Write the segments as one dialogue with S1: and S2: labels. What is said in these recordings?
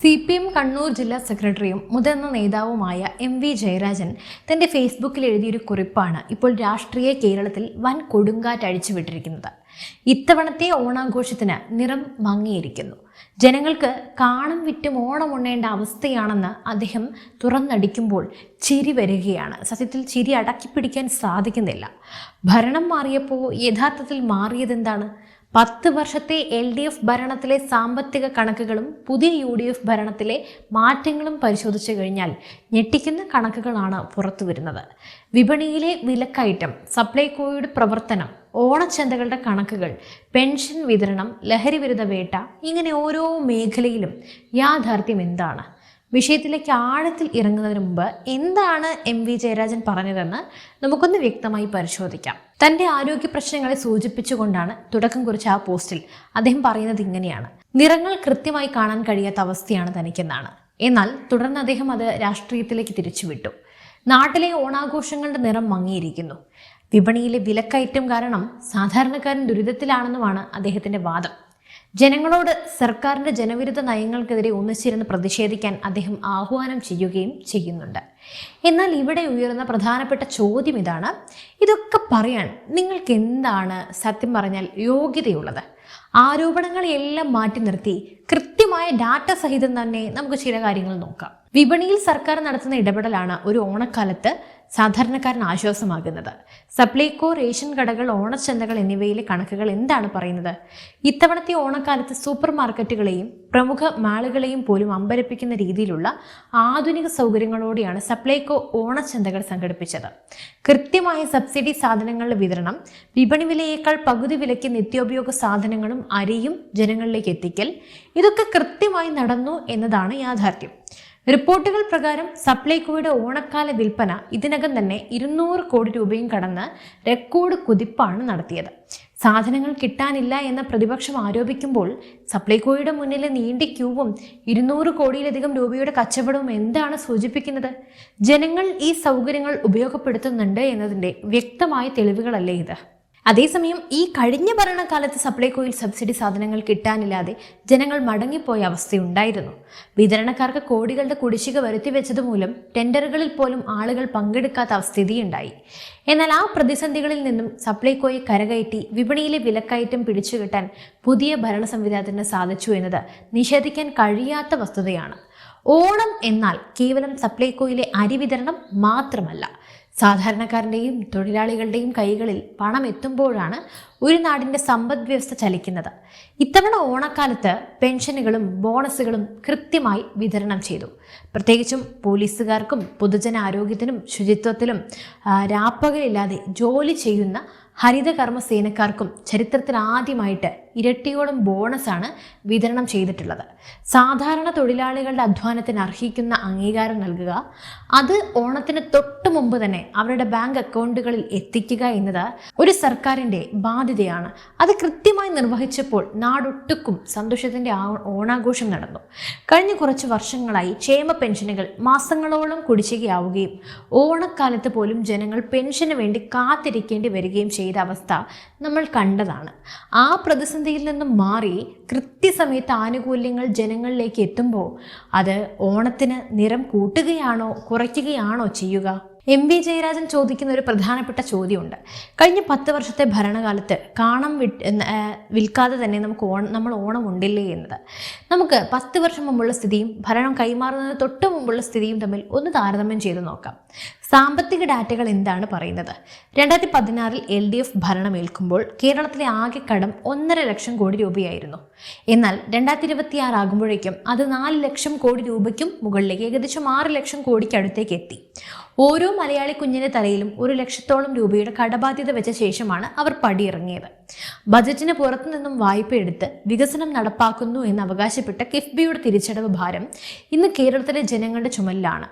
S1: CPM Kannur ജില്ലാ സെക്രട്ടറിയും മുതിർന്ന നേതാവുമായ MV ജയരാജൻ തന്റെ ഫേസ്ബുക്കിൽ എഴുതിയൊരു കുറിപ്പാണ് ഇപ്പോൾ രാഷ്ട്രീയ കേരളത്തിൽ വൻ കൊടുങ്കാറ്റ് അഴിച്ചുവിട്ടിരിക്കുന്നത്. ഇത്തവണത്തെ ഓണാഘോഷത്തിന് നിറം മങ്ങിയിരിക്കുന്നു. ജനങ്ങൾക്ക് കാണം വിറ്റും ഓണമുണ്ണേണ്ട അവസ്ഥയാണെന്ന് അദ്ദേഹം തുറന്നടിക്കുമ്പോൾ ചിരി വരികയാണ്. സത്യത്തിൽ ചിരി അടക്കിപ്പിടിക്കാൻ സാധിക്കുന്നില്ല. ഭരണം മാറിയപ്പോൾ യഥാർത്ഥത്തിൽ മാറിയതെന്താണ്? 10 വർഷത്തെ LDF ഭരണത്തിലെ സാമ്പത്തിക കണക്കുകളും പുതിയ UDF ഭരണത്തിലെ മാറ്റങ്ങളും പരിശോധിച്ചു കഴിഞ്ഞാൽ ഞെട്ടിക്കുന്ന കണക്കുകളാണ് പുറത്തു വരുന്നത്. വിപണിയിലെ വിലക്കയറ്റം, സപ്ലൈകോയുടെ പ്രവർത്തനം, ഓണച്ചന്തകളുടെ കണക്കുകൾ, പെൻഷൻ വിതരണം, ലഹരി വിരുദ്ധ വേട്ട, ഇങ്ങനെ ഓരോ മേഖലയിലും യാഥാർത്ഥ്യം എന്താണ്? വിഷയത്തിലേക്ക് ആഴത്തിൽ ഇറങ്ങുന്നതിന് മുമ്പ് എന്താണ് MV ജയരാജൻ പറഞ്ഞതെന്ന് നമുക്കൊന്ന് വ്യക്തമായി പരിശോധിക്കാം. തന്റെ ആരോഗ്യ പ്രശ്നങ്ങളെ സൂചിപ്പിച്ചുകൊണ്ടാണ് തുടക്കം കുറിച്ച ആ പോസ്റ്റിൽ അദ്ദേഹം പറയുന്നത് ഇങ്ങനെയാണ്: നിറങ്ങൾ കൃത്യമായി കാണാൻ കഴിയാത്ത അവസ്ഥയാണ് തനിക്കെന്നാണ്. എന്നാൽ തുടർന്ന് അദ്ദേഹം അത് രാഷ്ട്രീയത്തിലേക്ക് തിരിച്ചുവിട്ടു. നാട്ടിലെ ഓണാഘോഷങ്ങളുടെ നിറം മങ്ങിയിരിക്കുന്നു. വിപണിയിലെ വിലക്കയറ്റം കാരണം സാധാരണക്കാരൻ ദുരിതത്തിലാണെന്നുമാണ് അദ്ദേഹത്തിന്റെ വാദം. ജനങ്ങളോട് സർക്കാരിന്റെ ജനവിരുദ്ധ നയങ്ങൾക്കെതിരെ ഒന്നിച്ചിരുന്ന് പ്രതിഷേധിക്കാൻ അദ്ദേഹം ആഹ്വാനം ചെയ്യുകയും ചെയ്യുന്നുണ്ട്. എന്നാൽ ഇവിടെ ഉയർന്ന പ്രധാനപ്പെട്ട ചോദ്യം ഇതാണ്: ഇതൊക്കെ പറയാൻ നിങ്ങൾക്ക് എന്താണ് സത്യം പറഞ്ഞാൽ യോഗ്യതയുള്ളത്? ആരോപണങ്ങളെല്ലാം മാറ്റി നിർത്തി കൃത്യമായ ഡാറ്റ സഹിതം തന്നെ നമുക്ക് ചില കാര്യങ്ങൾ നോക്കാം. വിപണിയിൽ സർക്കാർ നടത്തുന്ന ഇടപെടലാണ് ഒരു ഓണക്കാലത്ത് സാധാരണക്കാരന് ആശ്വാസമാകുന്നത്. സപ്ലൈകോ, റേഷൻ കടകൾ, ഓണച്ചന്തകൾ എന്നിവയിലെ കണക്കുകൾ എന്താണ് പറയുന്നത്? ഇത്തവണത്തെ ഓണക്കാലത്ത് സൂപ്പർ മാർക്കറ്റുകളെയും പ്രമുഖ മാളുകളെയും പോലും അമ്പരപ്പിക്കുന്ന രീതിയിലുള്ള ആധുനിക സൗകര്യങ്ങളോടെയാണ് സപ്ലൈകോ ഓണച്ചന്തകൾ സംഘടിപ്പിച്ചത്. കൃത്യമായ സബ്സിഡി സാധനങ്ങളുടെ വിതരണം, വിപണി വിലയേക്കാൾ പകുതി വിലയ്ക്ക് നിത്യോപയോഗ സാധനങ്ങളും അരിയും ജനങ്ങളിലേക്ക് എത്തിക്കൽ, ഇതൊക്കെ കൃത്യമായി നടന്നു എന്നതാണ് യാഥാർത്ഥ്യം. റിപ്പോർട്ടുകൾ പ്രകാരം സപ്ലൈകോയുടെ ഓണക്കാല വിൽപ്പന ഇതിനകം തന്നെ 200 കോടി രൂപയും കടന്ന് റെക്കോർഡ് കുതിപ്പാണ് നടത്തിയത്. സാധനങ്ങൾ കിട്ടാനില്ല എന്ന പ്രതിപക്ഷം ആരോപിക്കുമ്പോൾ സപ്ലൈകോയുടെ മുന്നിലെ നീണ്ട ക്യൂവും 200 കോടിയിലധികം രൂപയുടെ കച്ചവടവും എന്താണ് സൂചിപ്പിക്കുന്നത്? ജനങ്ങൾ ഈ സൗകര്യങ്ങൾ ഉപയോഗപ്പെടുത്തുന്നുണ്ട് എന്നതിൻ്റെ വ്യക്തമായ തെളിവുകളല്ലേ ഇത്? അതേസമയം ഈ കഴിഞ്ഞ ഭരണകാലത്ത് സപ്ലൈകോയിൽ സബ്സിഡി സാധനങ്ങൾ കിട്ടാനില്ലാതെ ജനങ്ങൾ മടങ്ങിപ്പോയ അവസ്ഥയുണ്ടായിരുന്നു. വിതരണക്കാർക്ക് കോടികളുടെ കുടിശ്ശിക വരുത്തിവെച്ചതുമൂലം ടെൻഡറുകളിൽ പോലും ആളുകൾ പങ്കെടുക്കാത്ത സ്ഥിതിയുണ്ടായി. എന്നാൽ ആ പ്രതിസന്ധികളിൽ നിന്നും സപ്ലൈകോയെ കരകയറ്റി വിപണിയിലെ വിലക്കയറ്റം പിടിച്ചുകെട്ടാൻ പുതിയ ഭരണ സംവിധാനത്തിന് സാധിച്ചു എന്നത് നിഷേധിക്കാൻ കഴിയാത്ത വസ്തുതയാണ്. ഓണം എന്നാൽ കേവലം സപ്ലൈകോയിലെ അരി വിതരണം മാത്രമല്ല. സാധാരണക്കാരൻ്റെയും തൊഴിലാളികളുടെയും കൈകളിൽ പണം എത്തുമ്പോഴാണ് ഒരു നാടിൻ്റെ സമ്പദ് വ്യവസ്ഥ ചലിക്കുന്നത്. ഇത്തവണ ഓണക്കാലത്ത് പെൻഷനുകളും ബോണസുകളും കൃത്യമായി വിതരണം ചെയ്തു. പ്രത്യേകിച്ചും പോലീസുകാർക്കും പൊതുജനാരോഗ്യത്തിനും ശുചിത്വത്തിലും രാപ്പകലില്ലാതെ ജോലി ചെയ്യുന്ന ഹരിതകർമ്മ സേനക്കാർക്കും ചരിത്രത്തിൽ ആദ്യമായിട്ട് ഇരട്ടിയോളം ബോണസാണ് വിതരണം ചെയ്തിട്ടുള്ളത്. സാധാരണ തൊഴിലാളികളുടെ അധ്വാനത്തിന് അർഹിക്കുന്ന അംഗീകാരം നൽകുക, അത് ഓണത്തിന് തൊട്ട് മുമ്പ് തന്നെ അവരുടെ ബാങ്ക് അക്കൗണ്ടുകളിൽ എത്തിക്കുക എന്നത് ഒരു സർക്കാരിൻ്റെ ബാധ്യതയാണ്. അത് കൃത്യമായി നിർവഹിച്ചപ്പോൾ നാടൊട്ടുക്കും സന്തോഷത്തിൻ്റെ ഓണാഘോഷം നടന്നു. കഴിഞ്ഞ കുറച്ച് വർഷങ്ങളായി ക്ഷേമ പെൻഷനുകൾ മാസങ്ങളോളം കുടിശ്ശികയാവുകയും ഓണക്കാലത്ത് പോലും ജനങ്ങൾ പെൻഷന് വേണ്ടി കാത്തിരിക്കേണ്ടി വരികയും ചെയ്ത അവസ്ഥ നമ്മൾ കണ്ടതാണ്. ആ പ്രതിസന്ധിയിൽ നിന്നും മാറി കൃത്യസമയത്ത് ആനുകൂല്യങ്ങൾ ജനങ്ങളിലേക്ക് എത്തുമ്പോൾ അത് ഓണത്തിന് നിറം കൂട്ടുകയാണോ കുറയ്ക്കുകയാണോ ചെയ്യുക? MV ജയരാജൻ ചോദിക്കുന്ന ഒരു പ്രധാനപ്പെട്ട ചോദ്യമുണ്ട്. കഴിഞ്ഞ 10 വർഷത്തെ ഭരണകാലത്ത് കാണം വിൽക്കാതെ തന്നെ നമ്മൾ ഓണം ഉണ്ടില്ലേ എന്നത്. നമുക്ക് 10 വർഷം മുമ്പുള്ള സ്ഥിതിയും ഭരണം കൈമാറുന്നതിന് തൊട്ട് മുമ്പുള്ള സ്ഥിതിയും തമ്മിൽ ഒന്ന് താരതമ്യം ചെയ്ത് നോക്കാം. സാമ്പത്തിക ഡാറ്റകൾ എന്താണ് പറയുന്നത്? 2016 LDF ഭരണമേൽക്കുമ്പോൾ കേരളത്തിലെ ആകെ കടം 1.5 ലക്ഷം കോടി രൂപയായിരുന്നു. എന്നാൽ 2026 ആകുമ്പോഴേക്കും അത് 4 ലക്ഷം കോടി രൂപയ്ക്കും മുകളിലേക്ക്, ഏകദേശം 6 ലക്ഷം കോടിക്ക് അടുത്തേക്ക് എത്തി. ഓരോ മലയാളി കുഞ്ഞിന്റെ തലയിലും 1 ലക്ഷത്തോളം രൂപയുടെ കടബാധ്യത വെച്ച ശേഷമാണ് അവർ പടിയിറങ്ങിയത്. ബജറ്റിന് പുറത്തുനിന്നും വായ്പ എടുത്ത് വികസനം നടപ്പാക്കുന്നു എന്ന് അവകാശപ്പെട്ട കിഫ്ബിയുടെ തിരിച്ചടവ് ഭാരം ഇന്ന് കേരളത്തിലെ ജനങ്ങളുടെ ചുമലിലാണ്.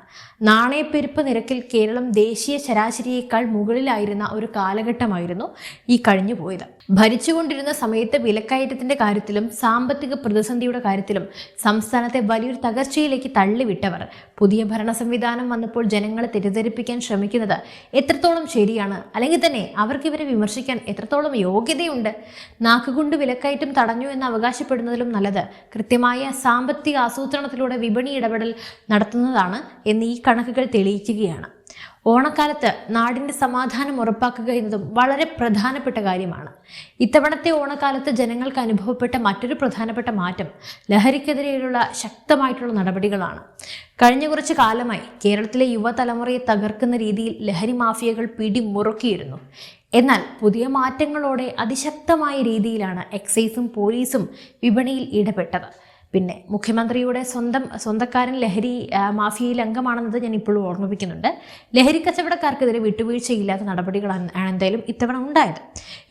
S1: നാണയപ്പെരുപ്പ് നിരക്കിൽ കേരളം ദേശീയ ശരാശരിയേക്കാൾ മുകളിലായിരുന്ന ഒരു കാലഘട്ടമായിരുന്നു ഈ കഴിഞ്ഞു പോയത്. ഭരിച്ചുകൊണ്ടിരുന്ന സമയത്ത് വിലക്കയറ്റത്തിന്റെ കാര്യത്തിലും സാമ്പത്തിക പ്രതിസന്ധിയുടെ കാര്യത്തിലും സംസ്ഥാനത്തെ വലിയൊരു തകർച്ചയിലേക്ക് തള്ളിവിട്ടവർ പുതിയ ഭരണ സംവിധാനം വന്നപ്പോൾ ജനങ്ങളെ തെറ്റിദ്ധരിപ്പിക്കാൻ ശ്രമിക്കുന്നത് എത്രത്തോളം ശരിയാണ്, അല്ലെങ്കിൽ തന്നെ അവർക്ക് ഇവരെ വിമർശിക്കാൻ എത്രത്തോളം യോഗ്യതയുണ്ട്? നാക്കുകൊണ്ട് വിലക്കയറ്റം തടഞ്ഞു എന്ന് അവകാശപ്പെടുന്നതിലും നല്ലത് കൃത്യമായ സാമ്പത്തിക ആസൂത്രണത്തിലൂടെ വിപണി ഇടപെടൽ നടത്തുന്നതാണ് എന്ന് ഈ കണക്കുകൾ തെളിയിക്കുകയാണ്. ഓണക്കാലത്ത് നാടിൻ്റെ സമാധാനം ഉറപ്പാക്കുക എന്നതും വളരെ പ്രധാനപ്പെട്ട കാര്യമാണ്. ഇത്തവണത്തെ ഓണക്കാലത്ത് ജനങ്ങൾക്ക് അനുഭവപ്പെട്ട മറ്റൊരു പ്രധാനപ്പെട്ട മാറ്റം ലഹരിക്കെതിരെയുള്ള ശക്തമായിട്ടുള്ള നടപടികളാണ്. കഴിഞ്ഞ കുറച്ച് കാലമായി കേരളത്തിലെ യുവതലമുറയെ തകർക്കുന്ന രീതിയിൽ ലഹരി മാഫിയകൾ പിടിമുറുക്കിയിരുന്നു. എന്നാൽ പുതിയ മാറ്റങ്ങളോടെ അതിശക്തമായ രീതിയിലാണ് എക്സൈസും പോലീസും വിപണിയിൽ ഇടപെട്ടത്. പിന്നെ മുഖ്യമന്ത്രിയുടെ സ്വന്തക്കാരൻ ലഹരി മാഫിയയിൽ അംഗമാണെന്നത് ഞാൻ ഇപ്പോഴും ഓർമ്മിപ്പിക്കുന്നുണ്ട്. ലഹരി കച്ചവടക്കാർക്കെതിരെ വിട്ടുവീഴ്ചയില്ലാത്ത നടപടികളാണ് എന്തായാലും ഇത്തവണ ഉണ്ടായത്.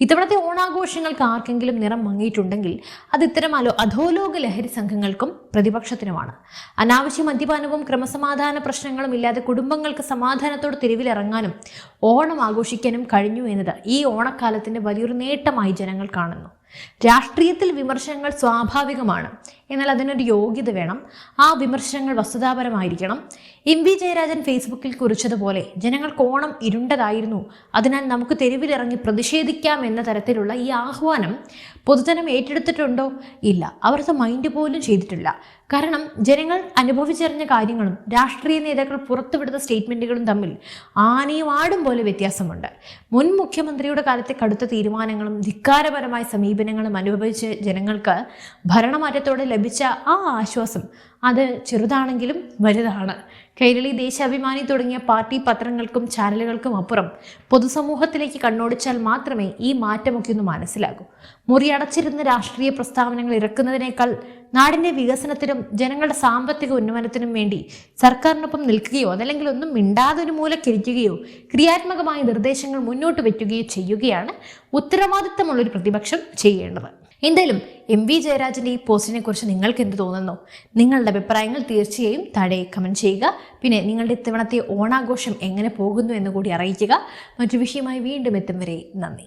S1: ഇത്തവണത്തെ ഓണാഘോഷങ്ങൾക്ക് ആർക്കെങ്കിലും നിറം മങ്ങിയിട്ടുണ്ടെങ്കിൽ അത് ഇത്തരം അധോലോക ലഹരി സംഘങ്ങൾക്കും പ്രതിപക്ഷത്തിനുമാണ്. അനാവശ്യ മദ്യപാനവും ക്രമസമാധാന പ്രശ്നങ്ങളും ഇല്ലാതെ കുടുംബങ്ങൾക്ക് സമാധാനത്തോട് തെരുവിലിറങ്ങാനും ഓണം ആഘോഷിക്കാനും കഴിഞ്ഞു എന്നത് ഈ ഓണക്കാലത്തിന്റെ വലിയൊരു നേട്ടമായി ജനങ്ങൾ കാണുന്നു. രാഷ്ട്രീയത്തിൽ വിമർശനങ്ങൾ സ്വാഭാവികമാണ്, എന്നാൽ അതിനൊരു യോഗ്യത വേണം. ആ വിമർശനങ്ങൾ വസ്തുതാപരമായിരിക്കണം. MV ജയരാജൻ ഫേസ്ബുക്കിൽ കുറിച്ചതുപോലെ ജനങ്ങൾക്ക് ഓണം ഇരുണ്ടതായിരുന്നു, അതിനാൽ നമുക്ക് തെരുവിലിറങ്ങി പ്രതിഷേധിക്കാം എന്ന തരത്തിലുള്ള ഈ ആഹ്വാനം പൊതുജനം ഏറ്റെടുത്തിട്ടുണ്ടോ? ഇല്ല, അവരത് മൈൻഡ് പോലും ചെയ്തിട്ടില്ല. കാരണം ജനങ്ങൾ അനുഭവിച്ചറിഞ്ഞ കാര്യങ്ങളും രാഷ്ട്രീയ നേതാക്കൾ പുറത്തുവിടുന്ന സ്റ്റേറ്റ്മെന്റുകളും തമ്മിൽ ആനയും ആടും പോലെ വ്യത്യാസമുണ്ട്. മുൻ മുഖ്യമന്ത്രിയുടെ കാലത്തെ കടുത്ത തീരുമാനങ്ങളും ധിക്കാരപരമായ സമീപനങ്ങളും അനുഭവിച്ച് ജനങ്ങൾക്ക് ഭരണമാറ്റത്തോടെ ലഭിച്ച ആ ആശ്വാസം അത് ചെറുതാണെങ്കിലും വലുതാണ്. കൈരളി, ദേശാഭിമാനി തുടങ്ങിയ പാർട്ടി പത്രങ്ങൾക്കും ചാനലുകൾക്കും അപ്പുറം പൊതുസമൂഹത്തിലേക്ക് കണ്ണോടിച്ചാൽ മാത്രമേ ഈ മാറ്റമൊക്കെ ഒന്ന് മനസ്സിലാകൂ. മുറിയടച്ചിരുന്ന രാഷ്ട്രീയ പ്രസ്താവനകൾ ഇറക്കുന്നതിനേക്കാൾ നാടിന്റെ വികസനത്തിനും ജനങ്ങളുടെ സാമ്പത്തിക ഉന്നമനത്തിനും വേണ്ടി സർക്കാരിനൊപ്പം നിൽക്കുകയോ അതല്ലെങ്കിൽ ഒന്നും മിണ്ടാതെ ഒരു മൂലക്കിരിക്കുകയോ ക്രിയാത്മകമായ നിർദ്ദേശങ്ങൾ മുന്നോട്ട് വയ്ക്കുകയോ ചെയ്യുകയാണ് ഉത്തരവാദിത്തമുള്ളൊരു പ്രതിപക്ഷം ചെയ്യേണ്ടത്. എന്തായാലും MV ജയരാജന്റെ ഈ പോസ്റ്റിനെ കുറിച്ച് നിങ്ങൾക്ക് എന്ത് തോന്നുന്നു? നിങ്ങളുടെ അഭിപ്രായങ്ങൾ തീർച്ചയായും താഴെ കമന്റ് ചെയ്യുക. പിന്നെ നിങ്ങളുടെ ഇത്തവണത്തെ ഓണാഘോഷം എങ്ങനെ പോകുന്നു എന്ന് കൂടി അറിയിക്കുക. മറ്റു വിഷയമായി വീണ്ടും എത്തും വരെ നന്ദി.